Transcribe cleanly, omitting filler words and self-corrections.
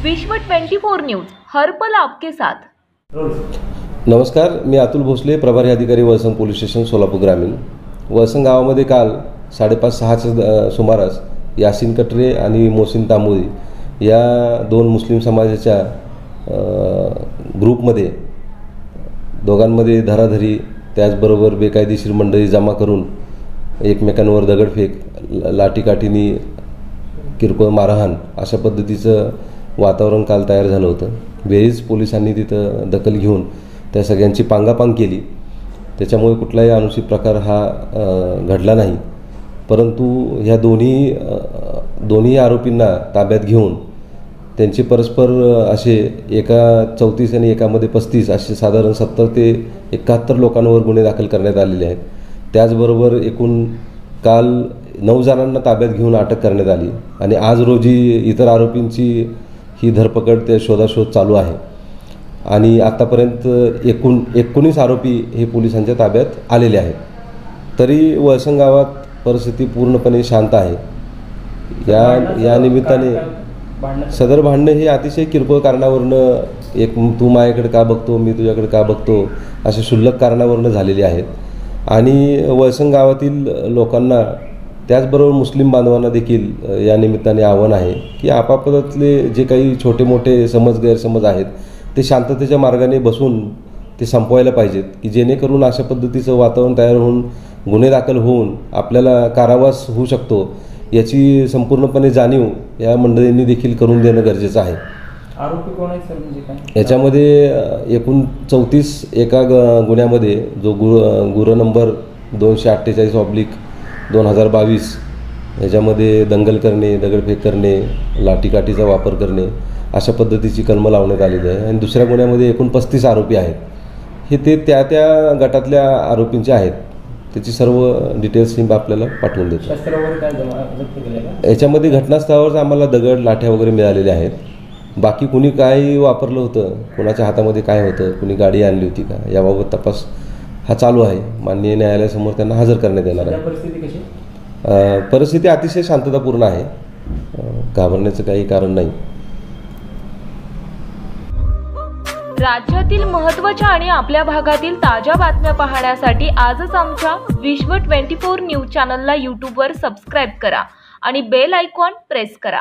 विश्व 24 न्यूज हर पल आपके साथ। नमस्कार, मी अतुल भोसले, प्रभारी अधिकारी वळसंग पोलीस स्टेशन सोलापूर ग्रामीण। वळसंग गावामध्ये काल 5:30-6च्या सुमारास यासीन कटरे आणि मोहसिन तांबोळी या दोन मुस्लिम समाजाच्या ग्रुपमध्ये दोघांमध्ये धराधरी, त्याचबरोबर बेकायदेशीर मंडळी जमा करून एकमेकांवर दगडफेक, लाठीकाठीनी किरकोळ मारहाण अशा पद्धतीचं वातावरण काल तयार झालं होतं। वेळीच पोलिसांनी तिथं दखल घेऊन त्या सगळ्यांची पांगापांग केली। त्याच्यामुळे कुठलाही अनुचित प्रकार हा घडला नाही, परंतु ह्या दोन्ही आरोपींना ताब्यात घेऊन त्यांचे परस्पर असे एका 34 आणि एकामध्ये 35 असे साधारण 70 ते 71 लोकांवर गुन्हे दाखल करण्यात आलेले आहेत। त्याचबरोबर एकूण काल 9 जणांना ताब्यात घेऊन अटक करण्यात आली आणि आज रोजी इतर आरोपींची ही धरपकड ते शोधाशोध चालू आहे आणि आतापर्यंत एकूण 19 आरोपी हे पोलिसांच्या ताब्यात आलेले आहेत। तरी वळसंग गावात परिस्थिती पूर्णपणे शांत आहे। या निमित्ताने सदर भांडणं हे अतिशय किरकोळ कारणावरून एक तू माझ्याकडे का बघतो, मी तुझ्याकडे का बघतो अशा क्षुल्लक कारणावरून झालेली आहेत आणि वळसंग गावातील लोकांना त्याचबरोबर मुस्लिम बांधवांना देखील या निमित्ताने आव्हान आहे की आपापसातले जे काही छोटे मोठे गैरसमज आहेत ते शांततेच्या मार्गाने बसून ते संपवायला पाहिजेत, की जेणेकरून अशा पद्धतीचं वातावरण तयार होऊन गुन्हे दाखल होऊन आपल्याला कारावास होऊ शकतो याची संपूर्णपणे जाणीव या मंडळींनी देखील करून देणं गरजेचं आहे। आरोपी कोण आहेत सर, म्हणजे काय? याच्यामध्ये एकूण 34 एका गुन्ह्यामध्ये जो गुन्हा नंबर 248/2022 याच्यामध्ये दंगल करणे, दगडफेक करणे, लाठीकाठीचा वापर करणे अशा पद्धतीची कलमं लावण्यात आलेली आहे आणि दुसऱ्या गुन्ह्यामध्ये एकूण 35 आरोपी आहेत। हे ते त्या गटातल्या आरोपींचे आहेत। त्याची सर्व डिटेल्स आपल्याला पाठवून देतो। याच्यामध्ये घटनास्थळावर आम्हाला दगड, लाठ्या वगैरे मिळालेल्या आहेत। बाकी कुणी काय वापरलं होतं, कोणाच्या हातामध्ये काय होतं, कुणी गाडी आणली होती का याबाबत तपास हा चालू आहे। माननीय न्यायालयासमोर त्यांना हजर करण्यात येणार आहे। परिस्थिती अतिशय शांततापूर्ण आहे, घाबरण्याचं काही कारण नाही। राज्यातील महत्त्वाच्या आणि आपल्या भागातील ताज्या बातम्या पाहण्यासाठी आजच आमच्या विश्व 24 न्यूज चॅनलला यूट्यूबवर सबस्क्राईब करा आणि बेल आयकॉन प्रेस करा।